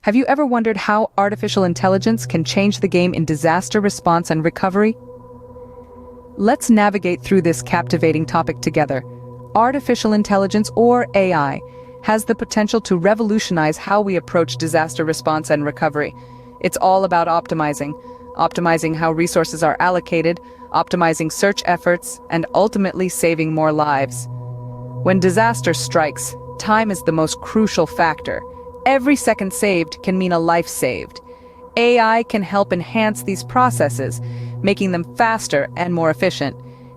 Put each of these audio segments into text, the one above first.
Have you ever wondered how artificial intelligence can change the game in disaster response and recovery? Let's navigate through this captivating topic together. Artificial intelligence, or AI, has the potential to revolutionize how we approach disaster response and recovery. It's all about optimizing how resources are allocated, optimizing search efforts, and ultimately saving more lives. When disaster strikes, time is the most crucial factor. Every second saved can mean a life saved. AI can help enhance these processes, making them faster and more efficient.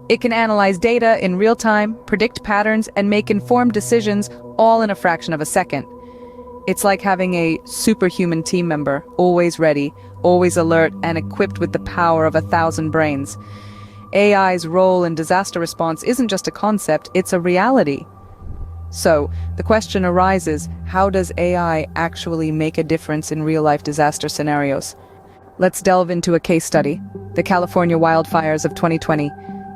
It can analyze data in real time, predict patterns, and make informed decisions, all in a fraction of a second. It's like having a superhuman team member, always ready, always alert, and equipped with the power of 1,000 brains. AI's role in disaster response isn't just a concept, it's a reality. So, the question arises, how does AI actually make a difference in real-life disaster scenarios? Let's delve into a case study, the California wildfires of 2020,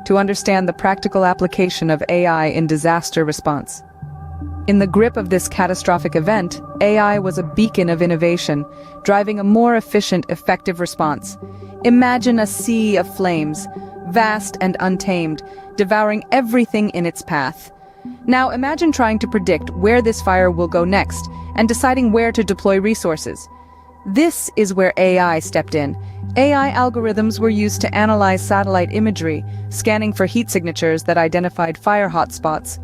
to understand the practical application of AI in disaster response. In the grip of this catastrophic event, AI was a beacon of innovation, driving a more efficient, effective response. Imagine a sea of flames, vast and untamed, devouring everything in its path. Now imagine trying to predict where this fire will go next and deciding where to deploy resources. This is where AI stepped in. AI algorithms were used to analyze satellite imagery, scanning for heat signatures that identified fire hotspots.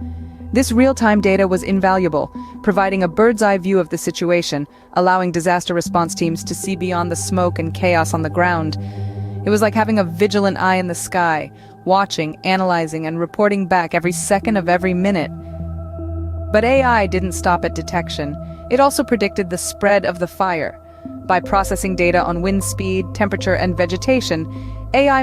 This real-time data was invaluable, providing a bird's-eye view of the situation, allowing disaster response teams to see beyond the smoke and chaos on the ground. It was like having a vigilant eye in the sky, watching, analyzing, and reporting back every second of every minute. But AI didn't stop at detection. It also predicted the spread of the fire. By processing data on wind speed, temperature, and vegetation, AI